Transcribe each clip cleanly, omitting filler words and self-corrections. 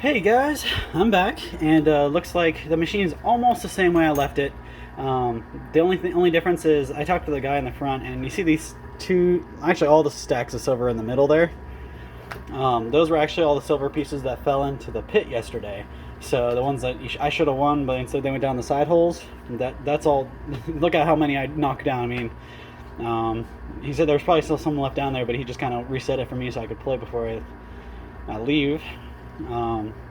Hey guys, I'm back, and looks like the machine is almost the same way I left it. The only difference is I talked to the guy in the front, and you see these two, actually all the stacks of silver in the middle there. Those were actually all the silver pieces that fell into the pit yesterday. So the ones that I should have won, but instead they went down the side holes. That's all. Look at how many I knocked down. I mean, he said there was probably still some left down there, but he just kind of reset it for me so I could play before I leave.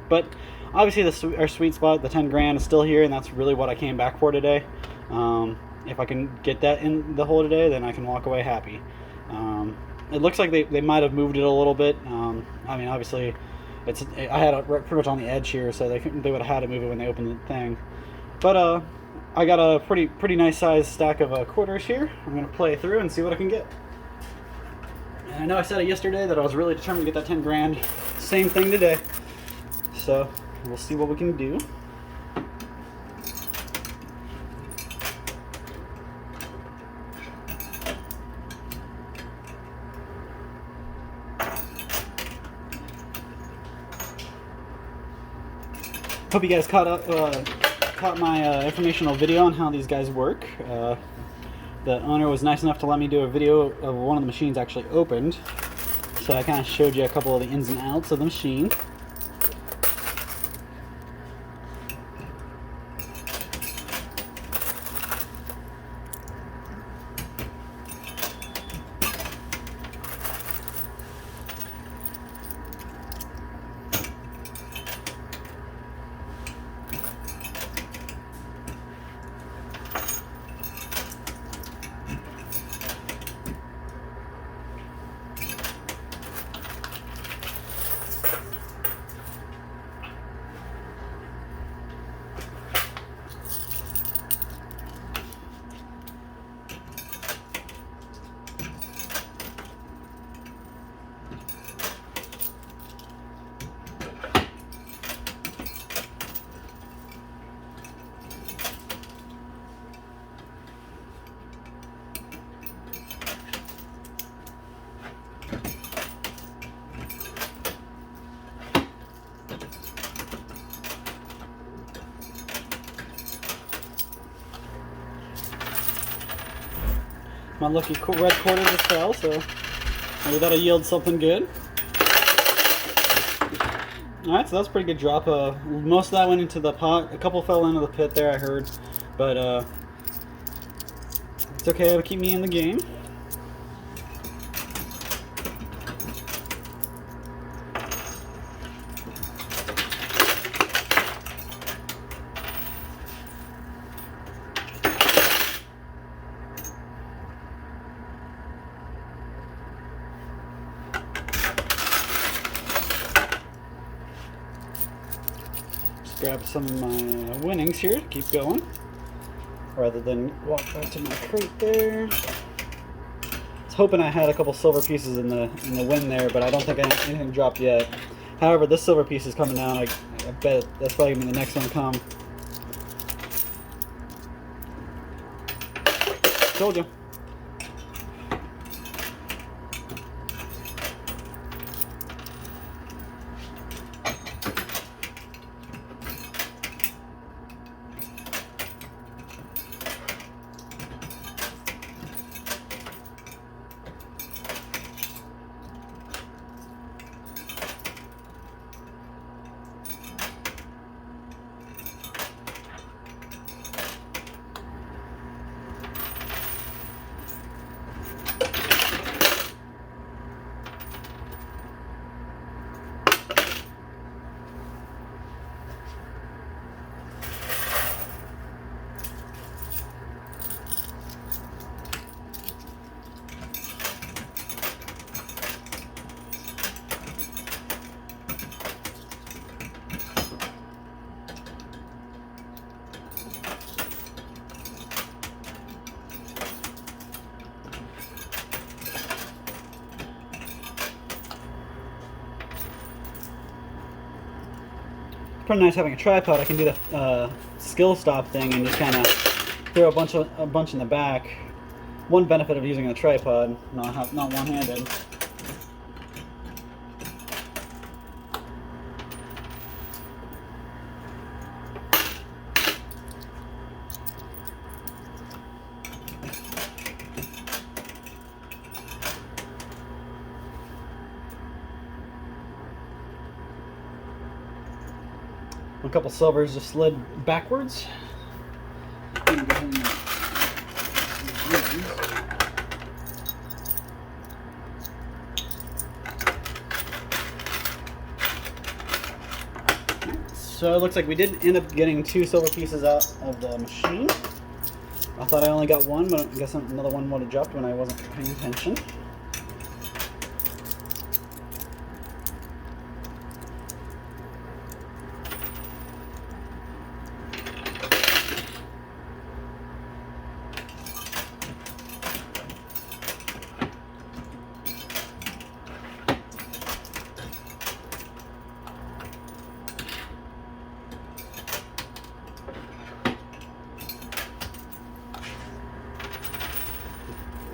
But obviously our sweet spot, the 10 grand, is still here, and that's really what I came back for today. If I can get that in the hole today, then I can walk away happy. It looks like they might have moved it a little bit. I mean, obviously, I had it pretty much on the edge here, so they would have had to move it when they opened the thing. But I got a pretty nice sized stack of quarters here. I'm gonna play through and see what I can get. And I know I said it yesterday that I was really determined to get that 10 grand. Same thing today. So we'll see what we can do. Hope you guys caught my informational video on how these guys work. The owner was nice enough to let me do a video of one of the machines actually opened. So I kind of showed you a couple of the ins and outs of the machine. My lucky red quarter just fell, so maybe that'll yield something good. Alright, so that's a pretty good drop. Most of that went into the pot. A couple fell into the pit there, I heard. But it's okay, it'll keep me in the game. Grab some of my winnings here to keep going, rather than walk back to my crate there. I was hoping I had a couple silver pieces in the win there, but I don't think anything dropped yet. However, this silver piece is coming down. I bet that's probably gonna be the next one to come. Told you. Pretty nice having a tripod. I can do the skill stop thing and just kind of throw a bunch in the back. One benefit of using a tripod, not one-handed. A couple silvers just slid backwards. So it looks like we did end up getting 2 silver pieces out of the machine. I thought I only got 1, but I guess another one would have dropped when I wasn't paying attention.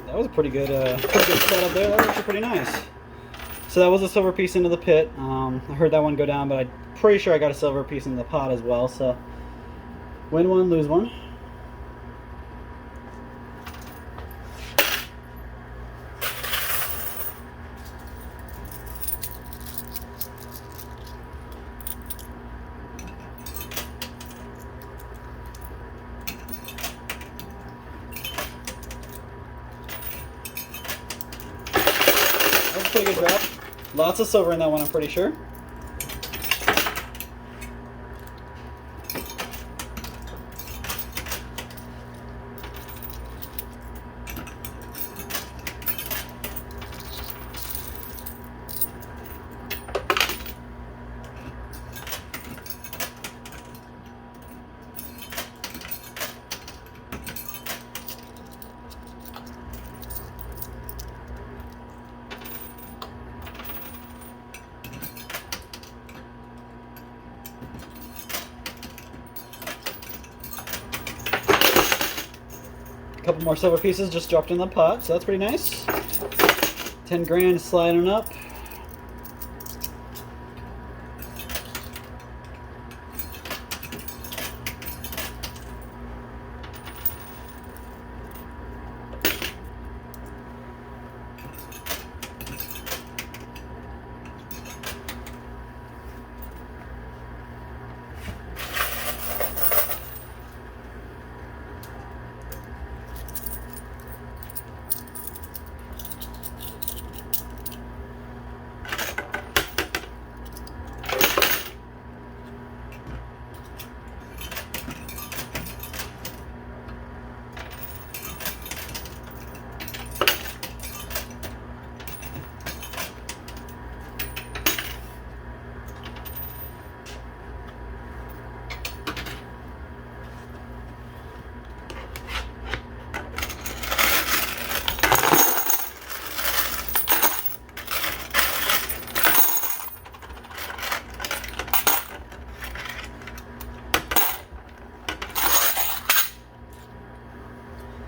That was a pretty good setup there. That was actually pretty nice. So that was a silver piece into the pit. I heard that one go down, but I'm pretty sure I got a silver piece into the pot as well. So win one, lose one. Pretty good drop. Lots of silver in that one, I'm pretty sure. A couple more silver pieces just dropped in the pot, so that's pretty nice. 10 grand is sliding up.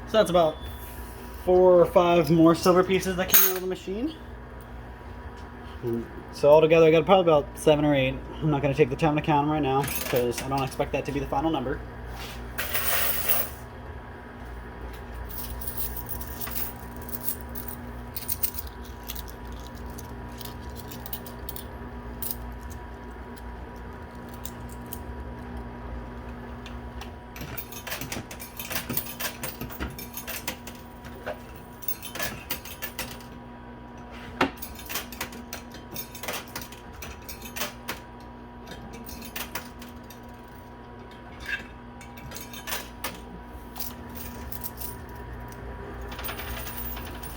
So that's about 4 or 5 more silver pieces that came out of the machine. So altogether I got probably about 7 or 8. I'm not going to take the time to count them right now because I don't expect that to be the final number.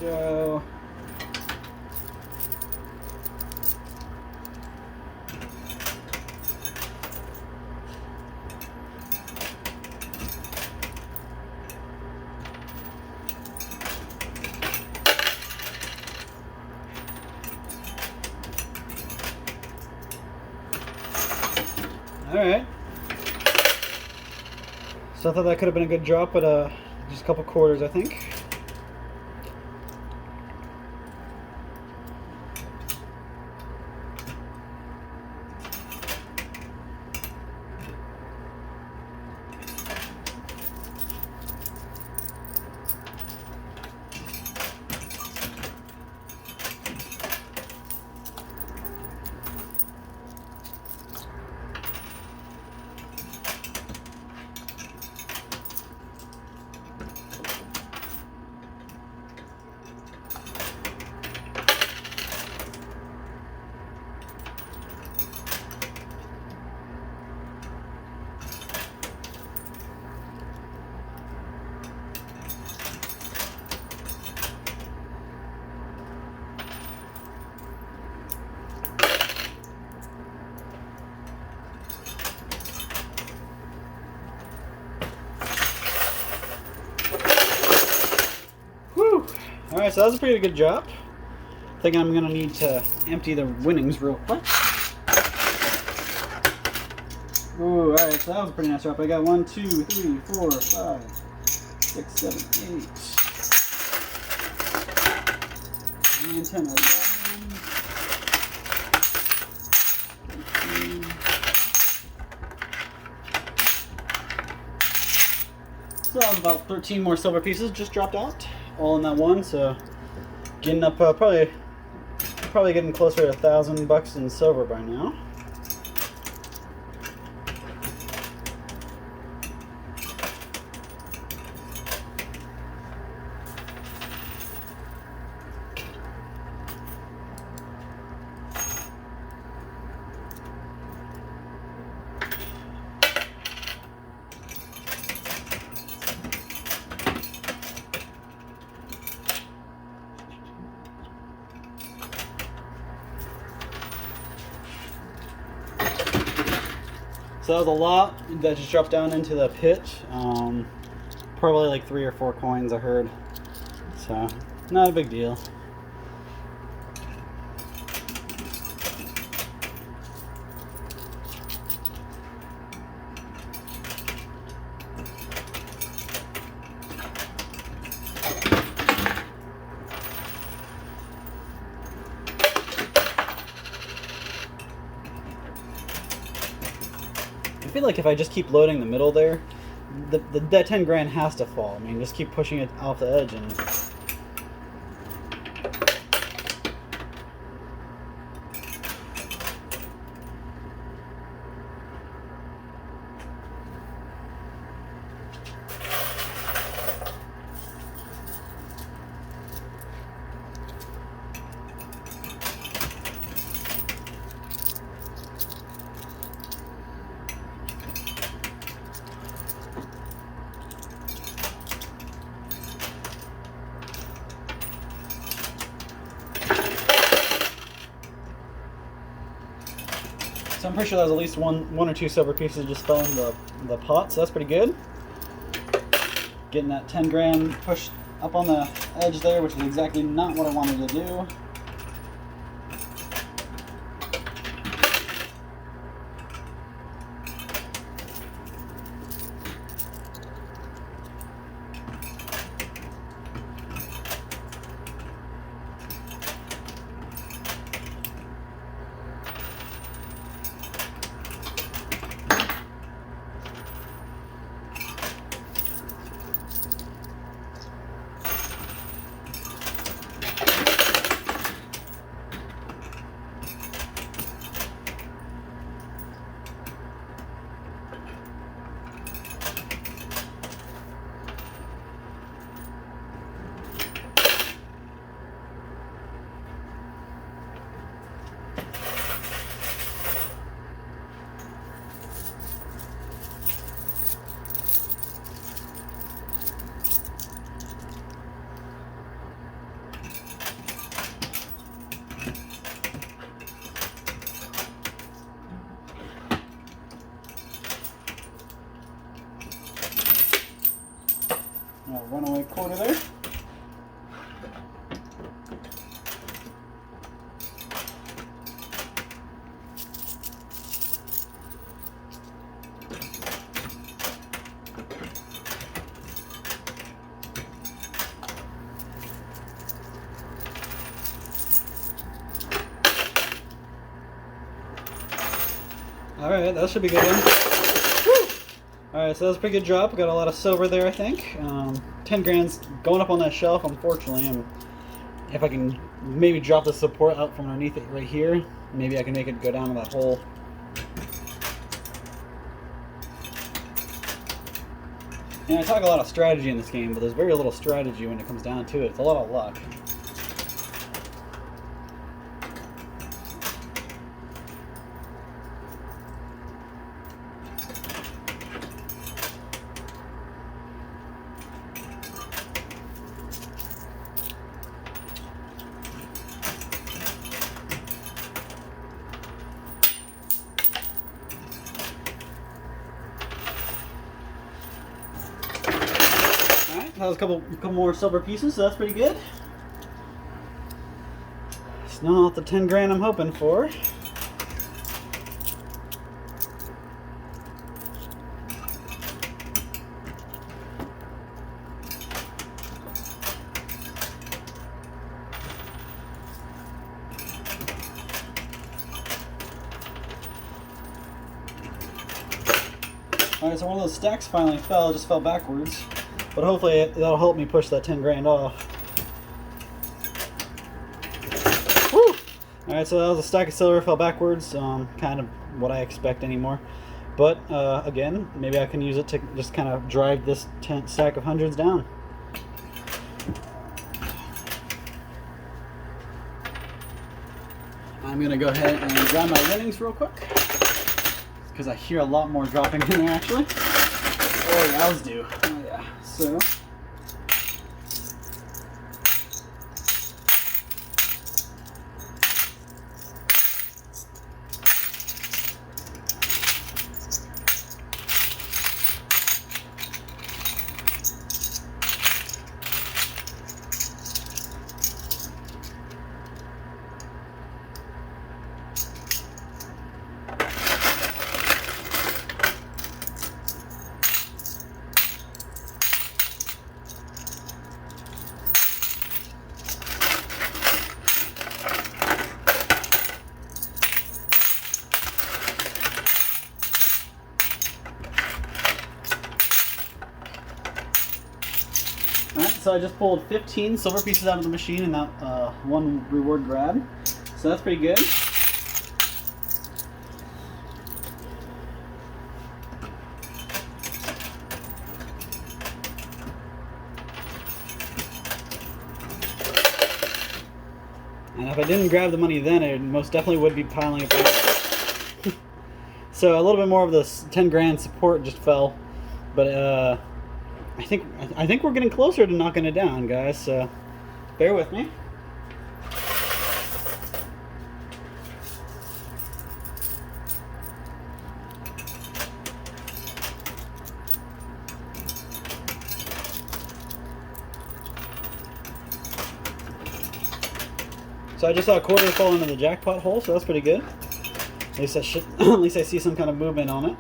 Go. All right. So I thought that could have been a good drop, but just a couple quarters, I think. Alright, so that was a pretty good job. I think I'm going to need to empty the winnings real quick. Ooh, alright, so that was a pretty nice drop. I got 1, 2, 3, 4, 5, 6, 7, 8, 9, 10, 11. 13. So that was about 13 more silver pieces just dropped out, all in that one. So getting up probably getting closer to $1,000 in silver by now. So that was a lot that just dropped down into the pit. Probably like 3 or 4 coins, I heard. So, not a big deal. I feel like if I just keep loading the middle there, that 10 grand has to fall. I mean, just keep pushing it off the edge and... So I'm pretty sure that was at least one or two silver pieces just fell in the pot, so that's pretty good. Getting that 10 grand pushed up on the edge there, which is exactly not what I wanted to do. Runaway quarter there. Alright, that should be good one. Alright, so that was a pretty good drop. We got a lot of silver there, I think. 10 grand's going up on that shelf, unfortunately. And if I can maybe drop the support out from underneath it right here, maybe I can make it go down to that hole. And I talk a lot of strategy in this game, but there's very little strategy when it comes down to it. It's a lot of luck. That was a couple more silver pieces, so that's pretty good. not the 10 grand I'm hoping for. Alright, so one of those stacks finally fell, it just fell backwards. But hopefully that'll help me push that 10 grand off. Woo! Alright, so that was a stack of silver, fell backwards. Kind of what I expect anymore. But, again, maybe I can use it to just kind of drive this stack of hundreds down. I'm going to go ahead and grab my winnings real quick, because I hear a lot more dropping in there actually. Oh yeah, I was due. Oh yeah. So alright, so I just pulled 15 silver pieces out of the machine in that one reward grab. So that's pretty good. And if I didn't grab the money then, it most definitely would be piling up. So a little bit more of this 10 grand support just fell. But I think we're getting closer to knocking it down, guys, so bear with me. So I just saw a quarter fall into the jackpot hole, so that's pretty good. At least at least I see some kind of movement on it.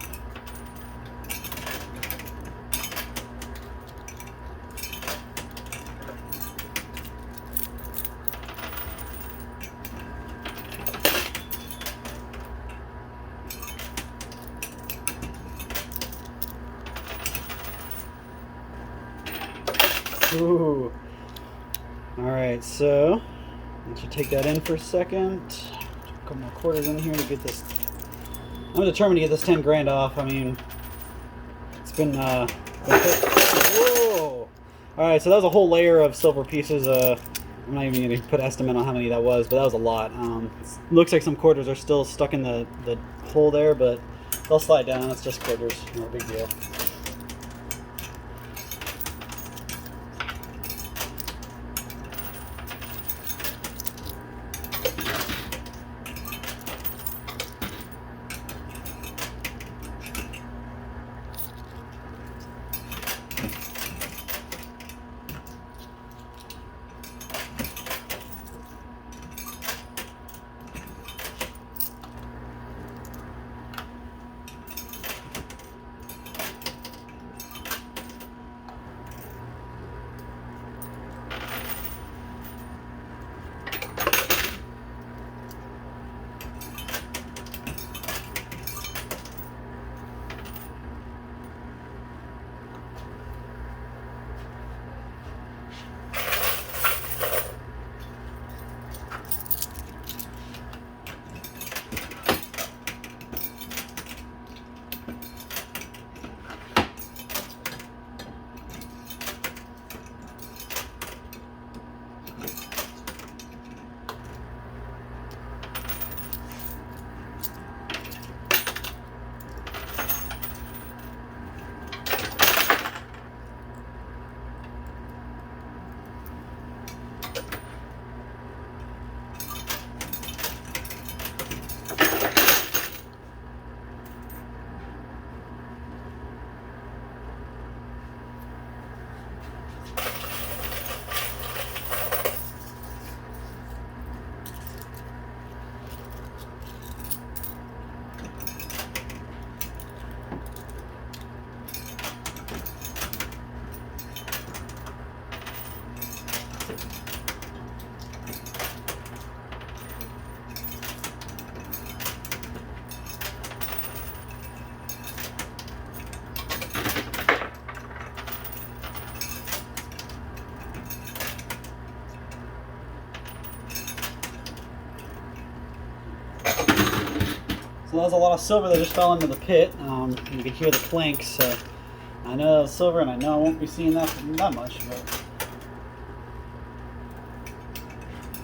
Ooh. Alright, so I should take that in for a second. A couple more quarters in here to get this. I'm determined to get this 10 grand off. I mean, it's been whoa! Alright, so that was a whole layer of silver pieces. I'm not even going to put an estimate on how many that was, but that was a lot. Looks like some quarters are still stuck in the hole there, but they'll slide down. It's just quarters, no big deal. So that was a lot of silver that just fell into the pit. You can hear the clanks. So I know it's silver, and I know I won't be seeing that much. But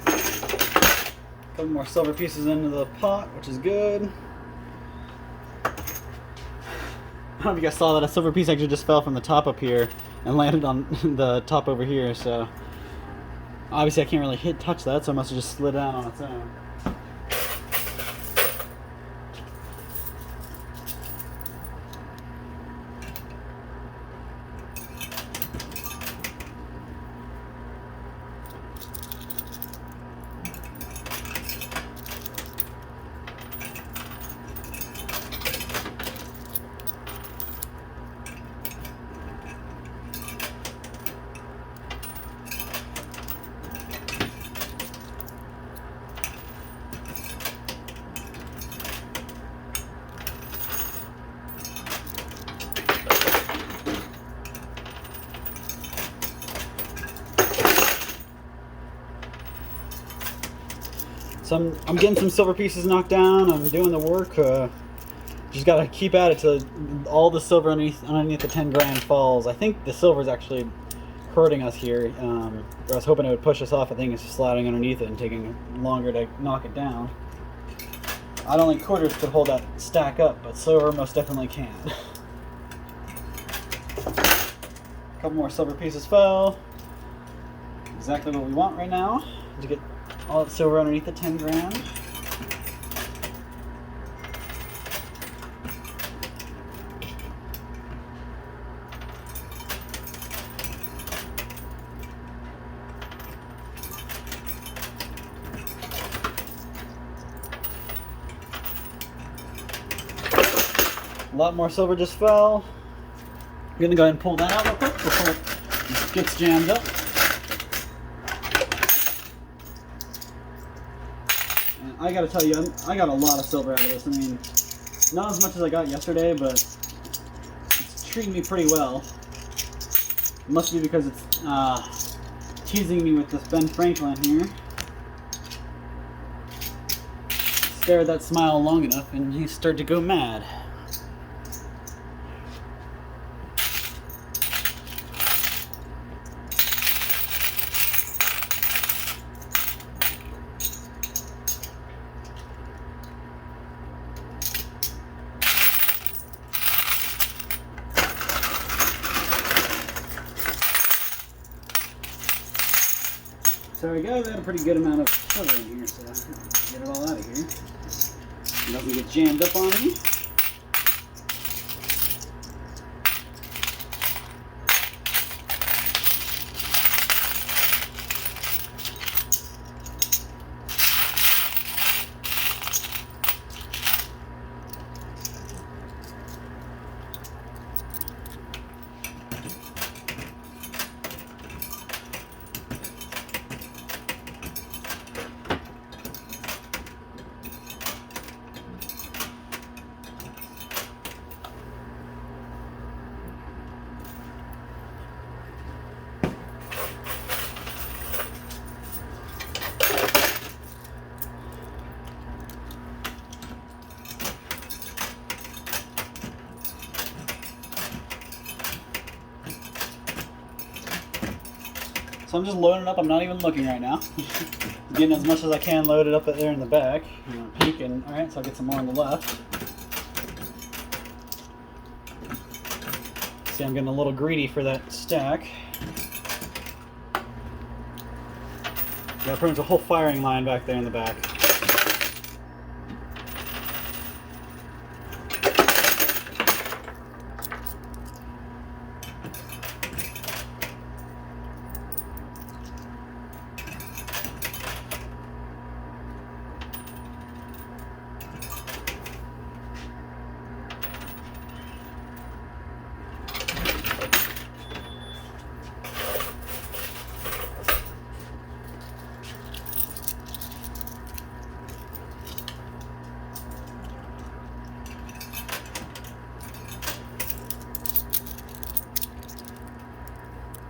a couple more silver pieces into the pot, which is good. I don't know if you guys saw that a silver piece actually just fell from the top up here and landed on the top over here. So obviously I can't really touch that, so it must have just slid out on its own. So I'm getting some silver pieces knocked down. I'm doing the work. Just gotta keep at it till all the silver underneath the 10 grand falls. I think the silver is actually hurting us here. I was hoping it would push us off. I think it's just sliding underneath it and taking longer to knock it down. I don't think quarters could hold that stack up, but silver most definitely can. A couple more silver pieces fell. Exactly what we want right now to get all that silver underneath the 10 grand. A lot more silver just fell. I'm gonna go ahead and pull that out real quick before it gets jammed up. And I gotta tell you, I got a lot of silver out of this. I mean, not as much as I got yesterday, but it's treating me pretty well. It must be because it's teasing me with this Ben Franklin here. Stare at that smile long enough and you start to go mad. So there we go, we had a pretty good amount of silver in here, so get it all out of here. It doesn't get jammed up on me. So I'm just loading it up. I'm not even looking right now. Getting as much as I can loaded up there in the back. Peeking. All right, so I'll get some more on the left. See, I'm getting a little greedy for that stack. Got pretty much a whole firing line back there in the back.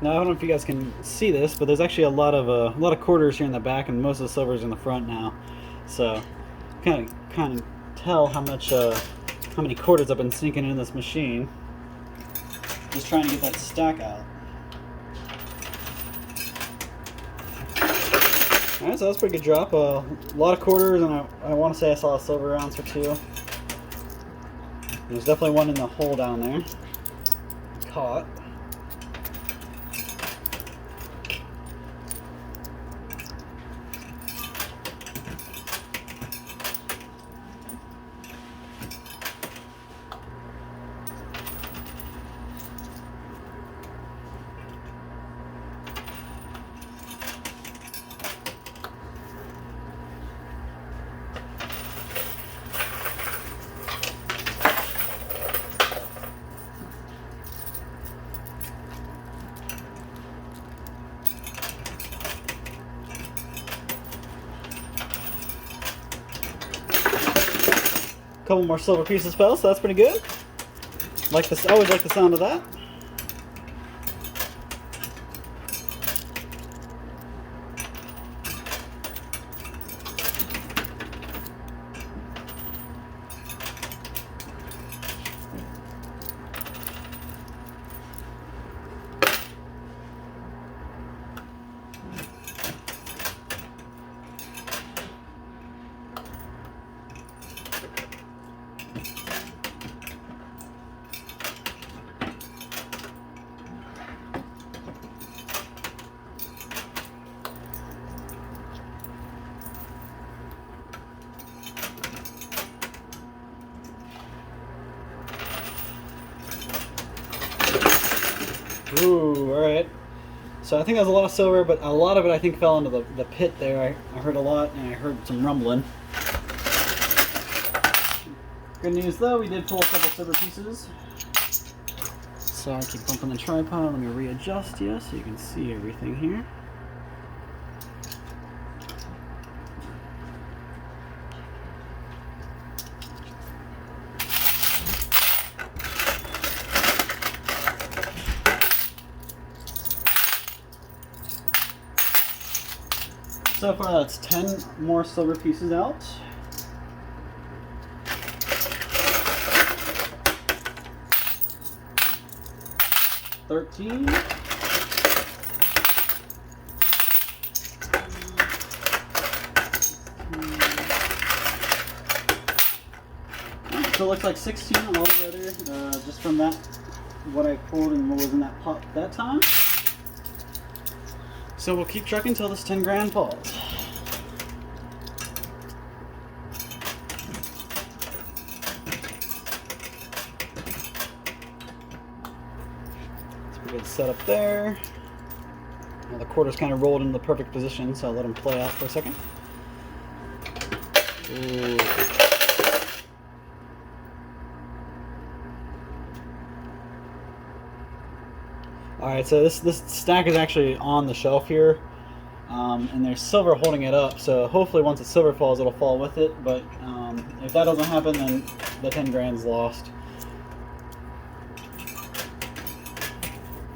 Now I don't know if you guys can see this, but there's actually a lot of quarters here in the back, and most of the silver's in the front now. So kind of tell how many quarters I've been sinking in this machine. Just trying to get that stack out. Alright, so that's a pretty good drop. A lot of quarters, and I want to say I saw a silver ounce or two. There's definitely one in the hole down there. Caught. Couple more silver pieces fell, so that's pretty good. Like this, always like the sound of that. Ooh, alright. So I think that was a lot of silver, but a lot of it I think fell into the pit there. I heard a lot, and I heard some rumbling. Good news though, we did pull a couple silver pieces. So I keep bumping the tripod. Let me readjust you so you can see everything here. So far that's 10 more silver pieces out. $13. So it looks like 16 altogether, just from that, what I pulled and what was in that pot that time. So we'll keep trucking until this 10 grand falls. It's a good setup there. Now the quarters kind of rolled into the perfect position, so I'll let them play out for a second. Ooh. Alright, so this stack is actually on the shelf here, and there's silver holding it up, so hopefully once the silver falls it'll fall with it, but if that doesn't happen then the 10 grand's lost.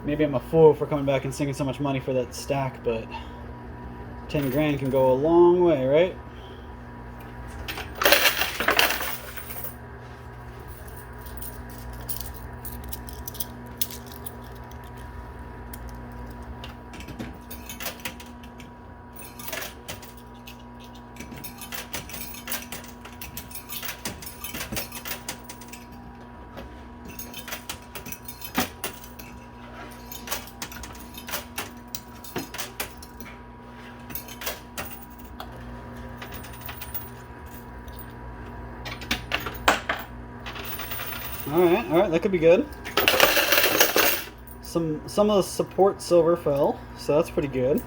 Maybe I'm a fool for coming back and sinking so much money for that stack, but 10 grand can go a long way, right? Alright, that could be good. Some of the support silver fell, so that's pretty good.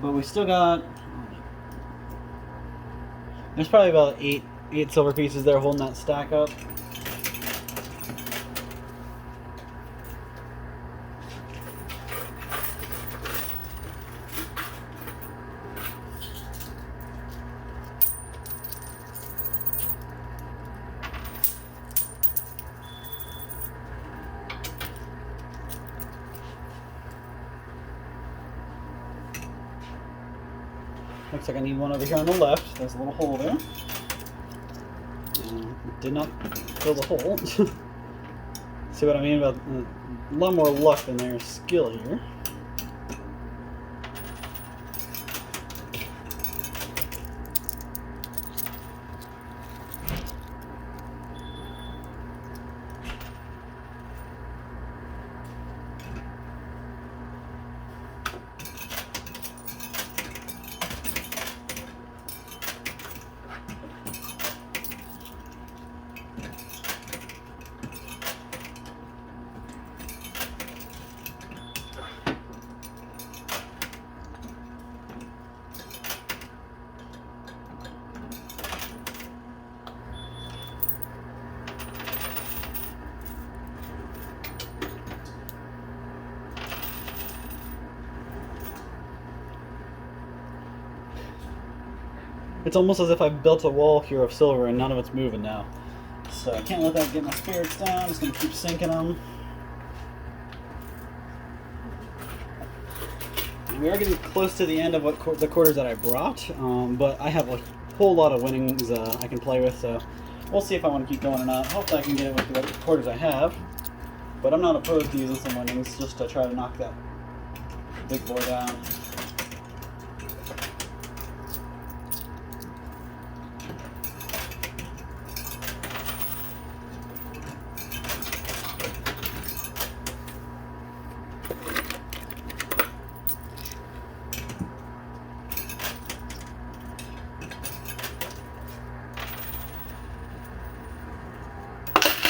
But we still got, there's probably about eight silver pieces there holding that stack up. Looks like I need one over here on the left. There's a little hole there. did not fill the hole. See what I mean about a lot more luck than their skill here. It's almost as if I've built a wall here of silver and none of it's moving now. So I can't let that get my spirits down. I'm just going to keep sinking them. And we are getting close to the end of the quarters that I brought, but I have a whole lot of winnings I can play with, so we'll see if I want to keep going or not. Hopefully I can get it with the quarters I have, but I'm not opposed to using some winnings just to try to knock that big boy down.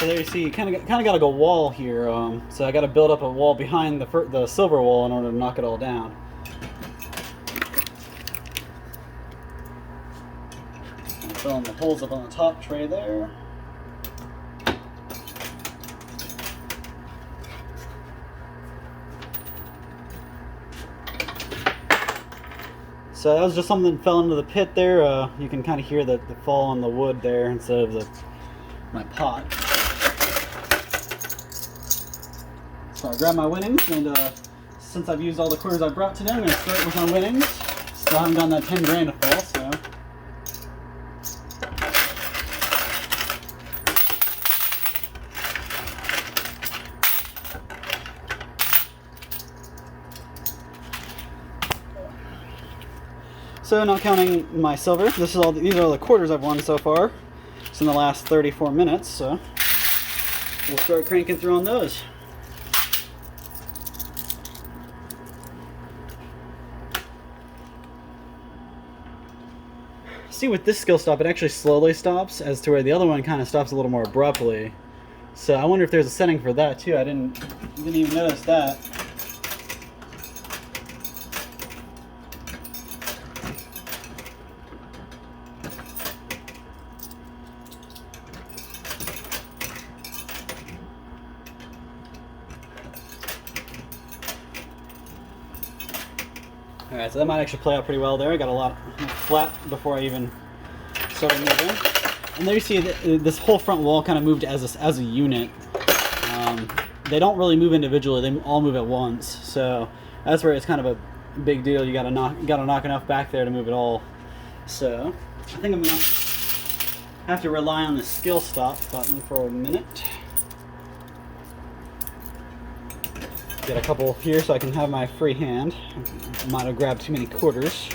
So there you see, you kind of got like a wall here. So I got to build up a wall behind the silver wall in order to knock it all down. I'm filling the holes up on the top tray there. So that was just something that fell into the pit there. You can kind of hear the fall on the wood there instead of my pot. So I grab my winnings, and since I've used all the quarters I brought today, I'm going to start with my winnings. Still haven't gotten that 10 grand to fall, so. So not counting my silver, these are all the quarters I've won so far. It's in the last 34 minutes, so we'll start cranking through on those. See, with this skill stop, it actually slowly stops, as to where the other one kind of stops a little more abruptly. So I wonder if there's a setting for that too. I didn't even notice that. Alright, so that might actually play out pretty well there. I got a lot flat before I even started moving. And there you see this whole front wall kind of moved as a unit. They don't really move individually, they all move at once. So that's where it's kind of a big deal. You gotta knock enough back there to move it all. So I think I'm gonna have to rely on the skill stop button for a minute. Get a couple here so I can have my free hand. Might have grabbed too many quarters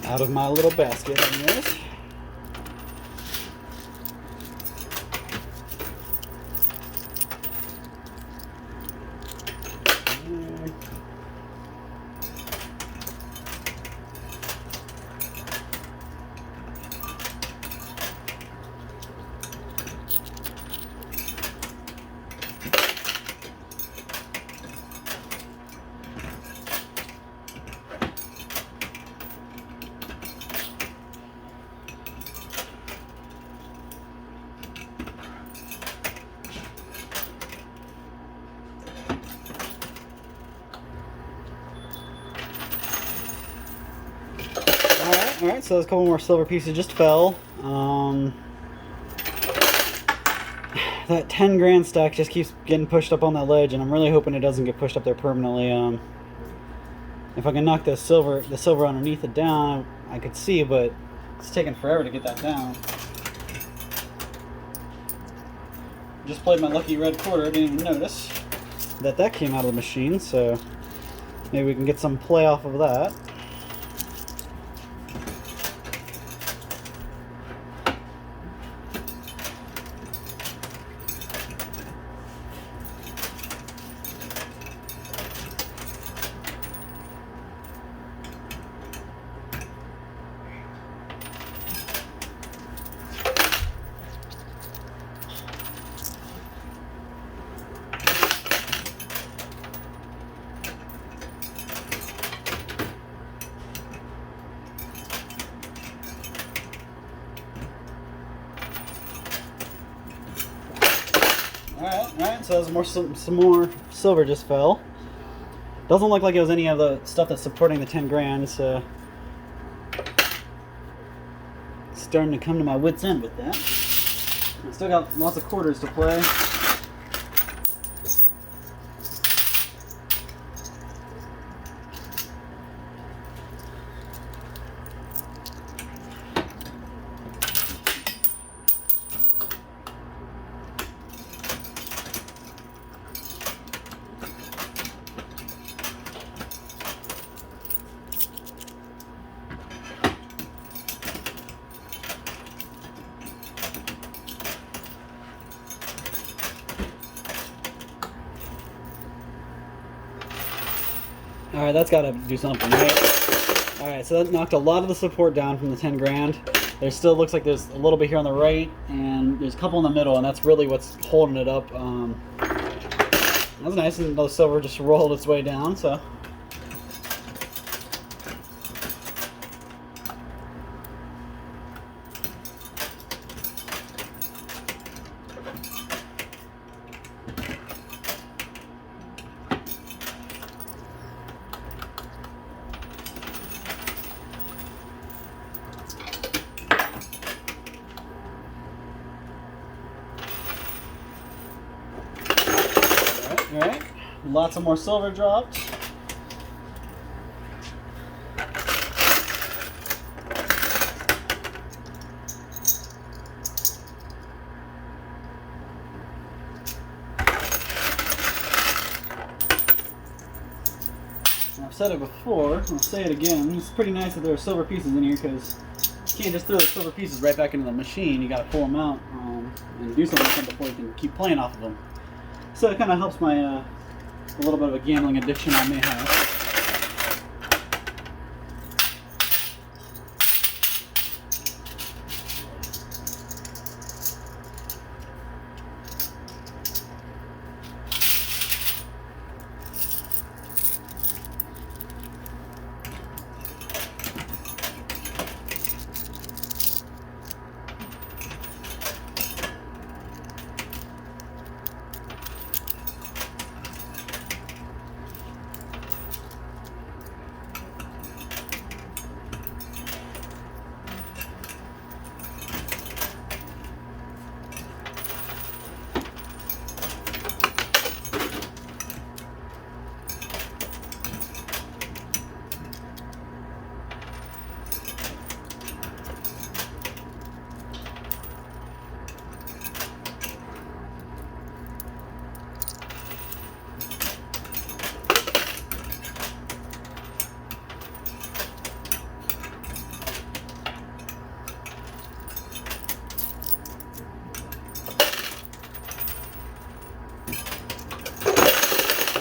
out of my little basket anyways. Alright, so there's a couple more silver pieces just fell. That 10 grand stack just keeps getting pushed up on that ledge, and I'm really hoping it doesn't get pushed up there permanently. If I can knock the silver underneath it down, I could see, but It's taking forever to get that down. Just played my lucky red quarter, didn't even notice that came out of the machine, so maybe we can get some play off of that. Alright, so there's some more silver just fell. Doesn't look like it was any of the stuff that's supporting the 10 grand, so starting to come to my wit's end with that. I still got lots of quarters to play. Alright, that's got to do something, right? Alright, so that knocked a lot of the support down from the 10 grand. There still looks like there's a little bit here on the right, and there's a couple in the middle, and that's really what's holding it up. That's nice, and the silver just rolled its way down, so. Alright, lots of more silver dropped. I've said it before, I'll say it again, it's pretty nice that there are silver pieces in here, because you can't just throw the silver pieces right back into the machine. You gotta pull them out and do something with them before you can keep playing off of them. So it kind of helps my a little bit of a gambling addiction I may have.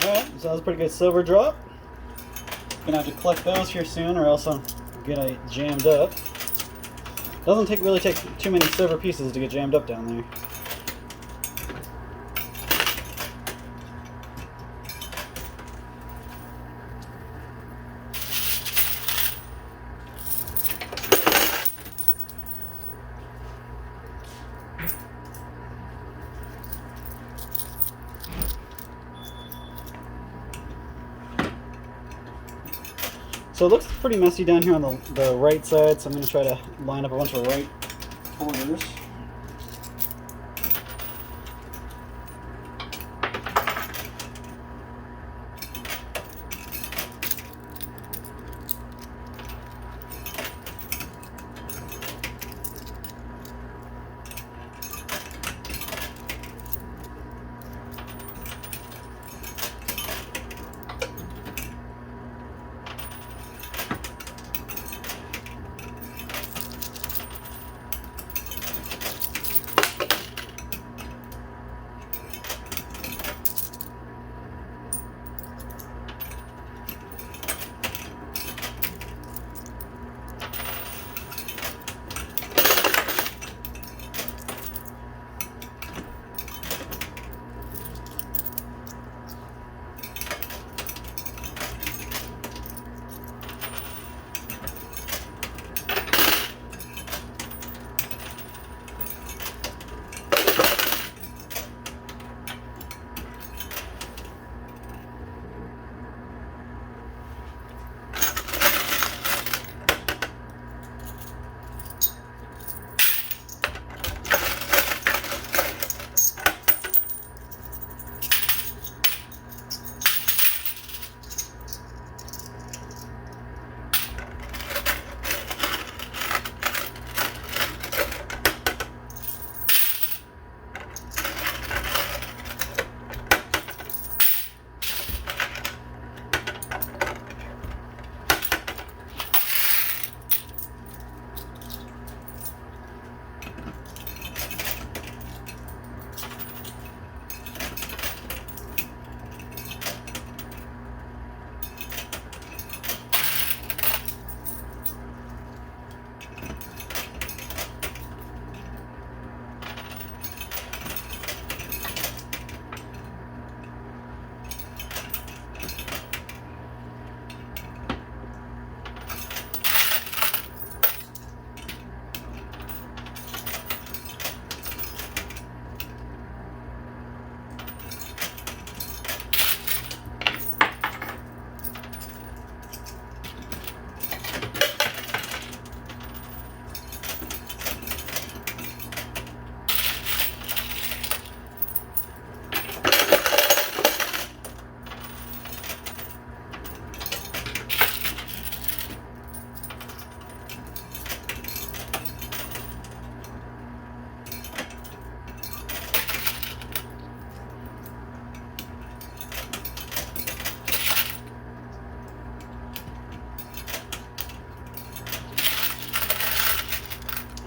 Alright, so that was a pretty good silver drop. Gonna have to collect those here soon, or else I'm gonna jammed up. Doesn't really take too many silver pieces to get jammed up down there. So it looks pretty messy down here on the right side, so I'm going to try to line up a bunch of right quarters.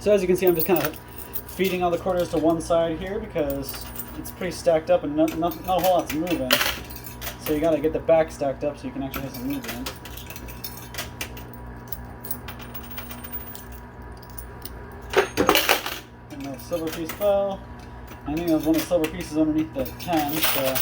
So as you can see, I'm just kind of feeding all the quarters to one side here because it's pretty stacked up and not a whole lot's moving. So you got to get the back stacked up so you can actually have some movement. And the silver piece fell. I think it was one of the silver pieces underneath the 10, so.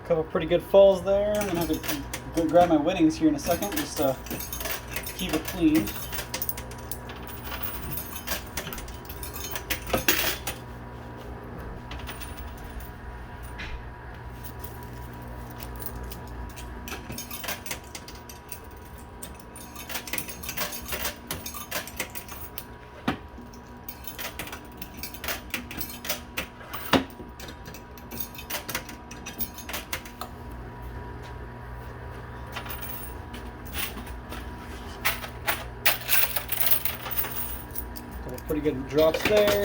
Couple pretty good falls there. I'm gonna have to go grab my winnings here in a second just to keep it clean. Pretty good drops there.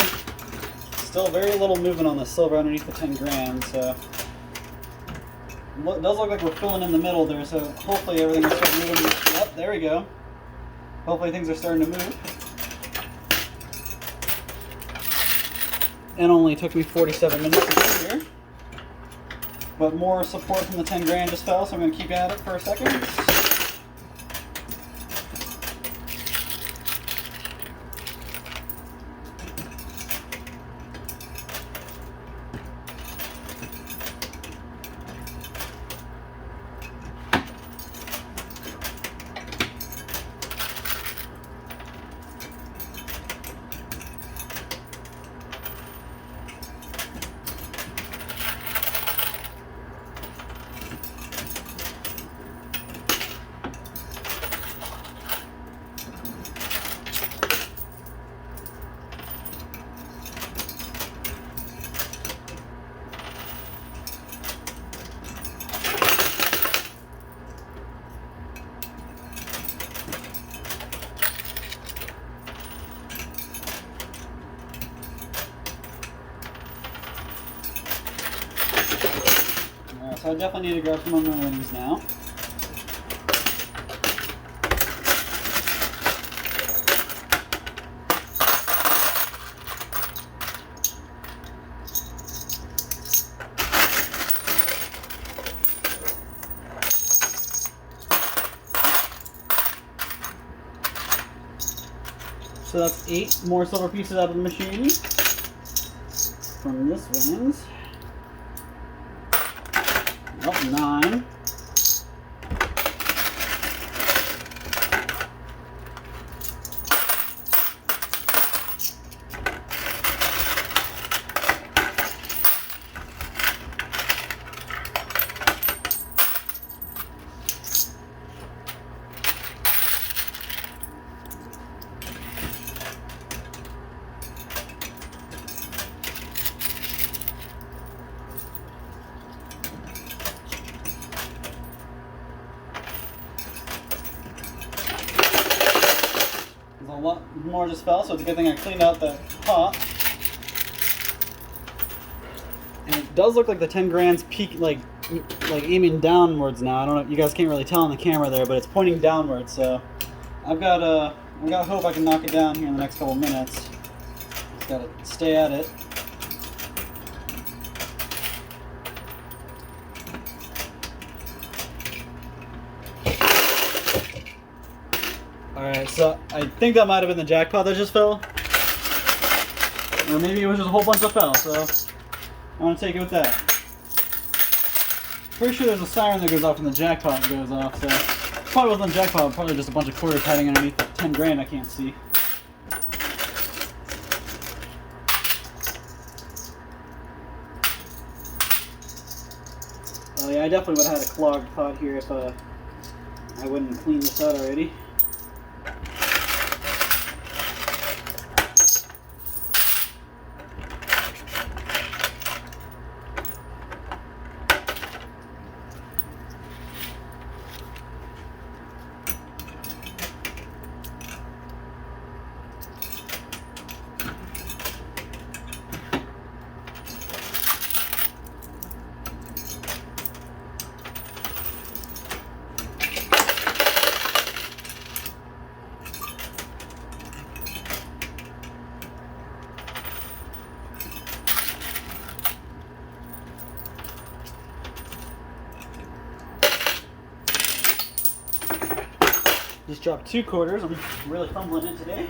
Still very little movement on the silver underneath the 10 grand, so it does look like we're filling in the middle there, so hopefully everything will start moving. Yep, there we go. Hopefully things are starting to move. It only took me 47 minutes to get here, but more support from the 10 grand just fell, so I'm going to keep at it for a second. So I definitely need to grab some of my winnings now. So that's 8 more silver pieces out of the machine. from this wins. Oh, 9. A lot more just fell, so it's a good thing I cleaned out the pot. And it does look like the 10 grand's peak, like aiming downwards now. I don't know, you guys can't really tell on the camera there, but it's pointing downwards. So I've got hope I can knock it down here in the next couple minutes. Just gotta stay at it. Alright, so I think that might have been the jackpot that just fell. Or maybe it was just a whole bunch that fell, so I'm going to take it with that. Pretty sure there's a siren that goes off when the jackpot goes off, so probably wasn't the jackpot, probably just a bunch of quarters hiding underneath the 10 grand I can't see. Oh yeah, I definitely would have had a clogged pot here if I wouldn't clean this out already. Just dropped 2 quarters. I'm really fumbling it today.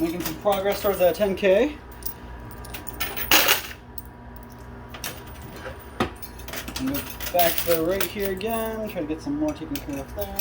Making some progress towards that 10K. And go back to the right here again, try to get some more taken care of there.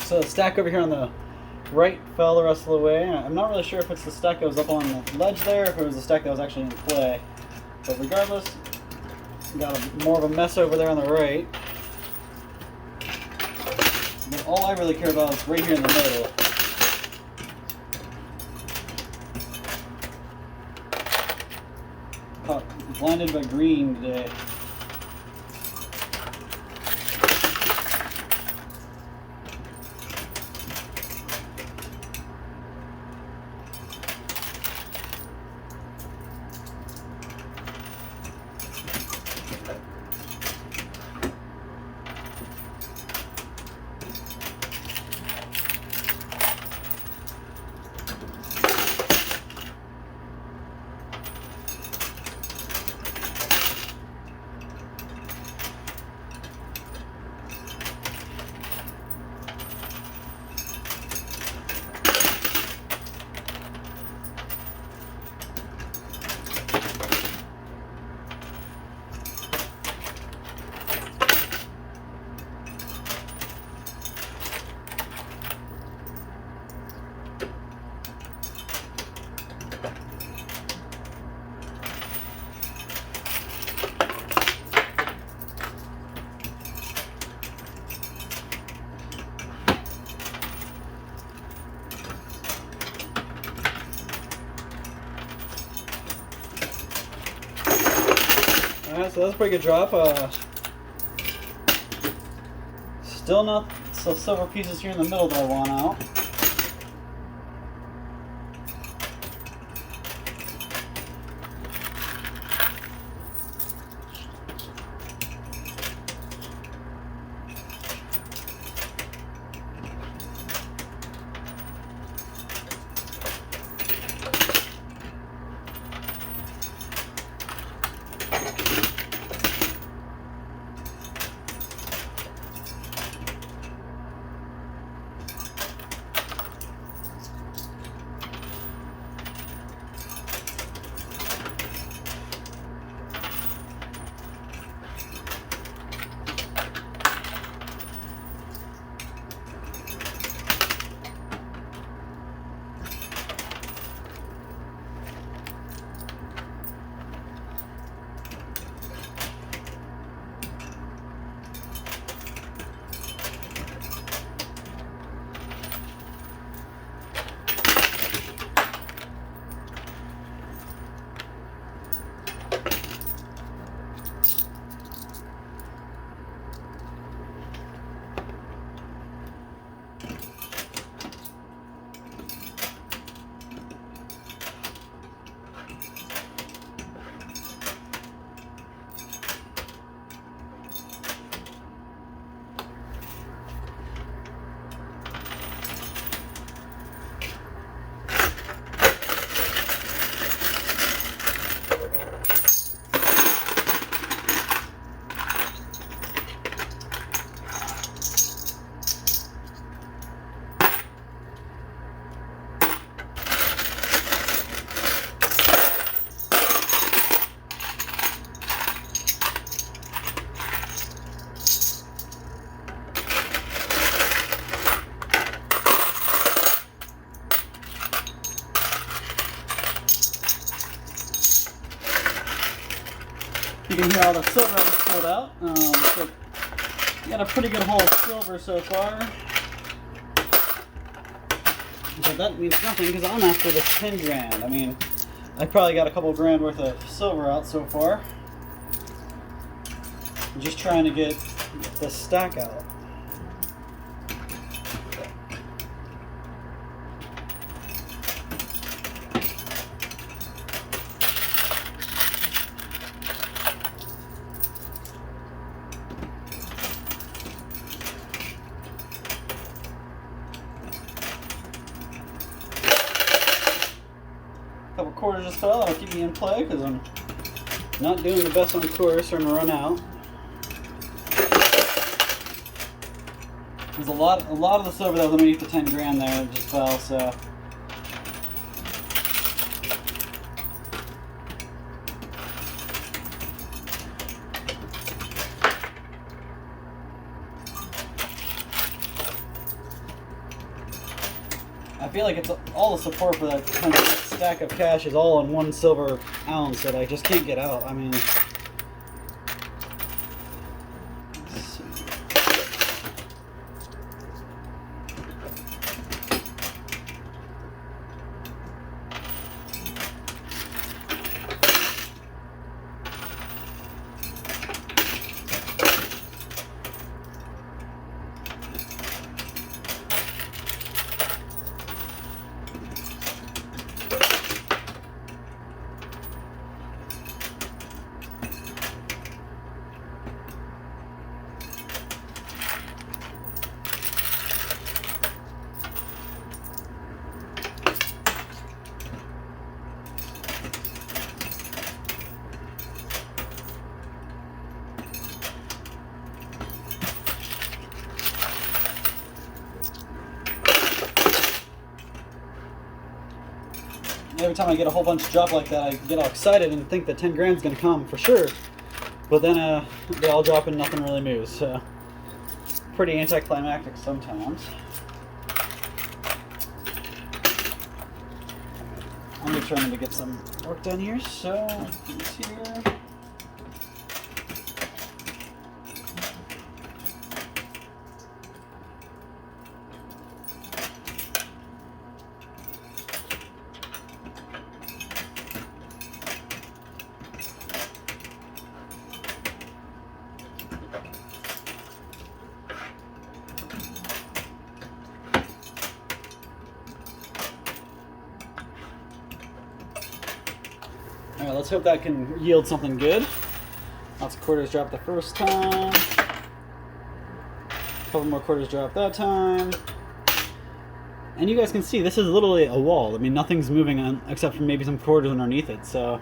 So the stack over here on the right fell the rest of the way. I'm not really sure if it's the stack that was up on the ledge there, or if it was the stack that was actually in play. But regardless, got more of a mess over there on the right. But all I really care about is right here in the middle. caught blinded by green today. Alright, so that's a pretty good drop. Still not so silver pieces here in the middle that I want out. You can hear all the silver that was pulled out. So got a pretty good haul of silver so far. But that means nothing because I'm after this 10 grand. I mean, I probably got a couple grand worth of silver out so far. I'm just trying to get this stack out. Couple quarters just fell. That'll keep me in play because I'm not doing the best on quarters, starting to run out. There's a lot of the silver that was underneath the 10 grand there just fell. So. I feel like it's all the support for that kind of stack of cash is all in one silver ounce that I just can't get out. I mean, let's see. every time I get a whole bunch drop like that, I get all excited and think that 10 grand's gonna come for sure. But then they all drop and nothing really moves. So pretty anticlimactic sometimes. I'm determined to get some work done here, so this here. Alright, let's hope that can yield something good. Lots of quarters dropped the first time. A couple more quarters dropped that time. And you guys can see, this is literally a wall. I mean, nothing's moving on, except for maybe some quarters underneath it, so...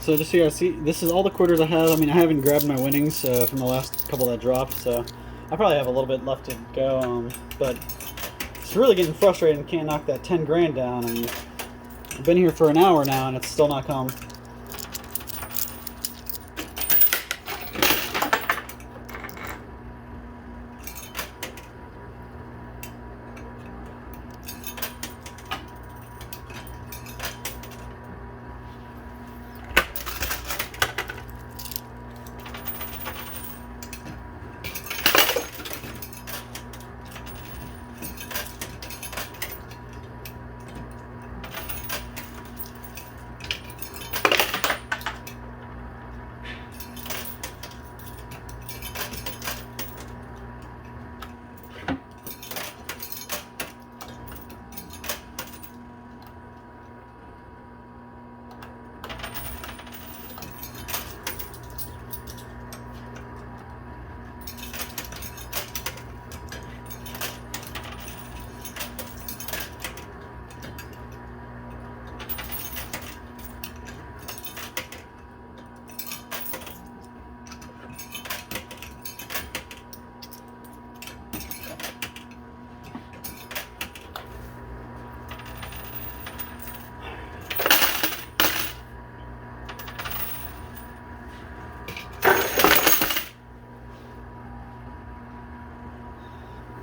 So just so you guys see, this is all the quarters I have. I mean, I haven't grabbed my winnings from the last couple that dropped, so I probably have a little bit left to go. But it's really getting frustrating and can't knock that 10 grand down. I mean, I've been here for an hour now and it's still not come.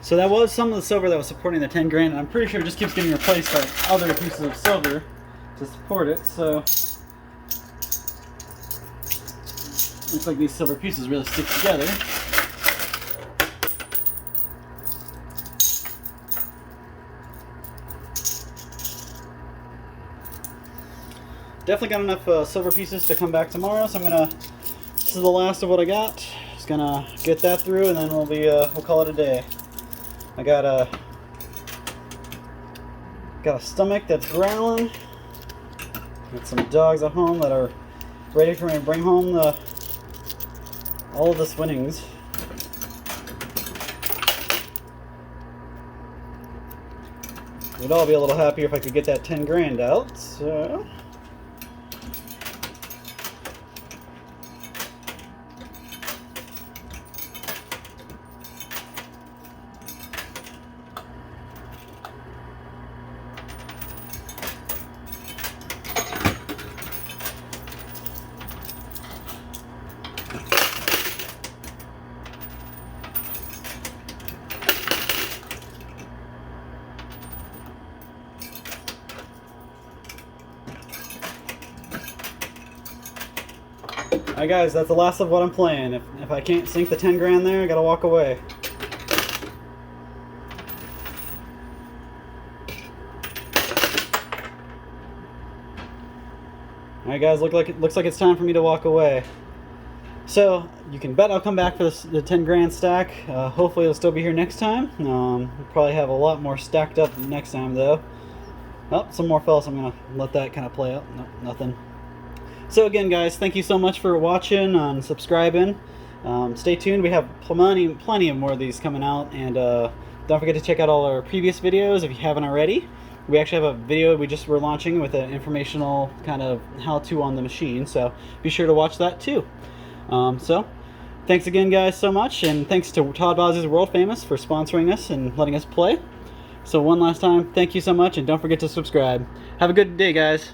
So that was some of the silver that was supporting the 10 grand, and I'm pretty sure it just keeps getting replaced by other pieces of silver to support it, so looks like these silver pieces really stick together. Definitely got enough silver pieces to come back tomorrow, so this is the last of what I got. Just gonna get that through, and then we'll call it a day. I got a stomach that's growling. Got some dogs at home that are ready for me to bring home all of this winnings. We'd all be a little happier if I could get that 10 grand out, so... Alright guys, that's the last of what I'm playing. If I can't sink the 10 grand there, I gotta walk away. Alright guys, looks like it's time for me to walk away. So, you can bet I'll come back for the 10 grand stack. Hopefully it'll still be here next time. We'll probably have a lot more stacked up next time though. Oh, some more fell, so I'm gonna let that kind of play out. Nope, nothing. So again guys, thank you so much for watching and subscribing. Stay tuned, we have plenty of more of these coming out, and don't forget to check out all our previous videos if you haven't already. We actually have a video we're launching with an informational kind of how-to on the machine, so be sure to watch that too. So thanks again, guys, so much, and thanks to Todd Bozzi's World Famous for sponsoring us and letting us play. So one last time, thank you so much, and don't forget to subscribe. Have a good day, guys.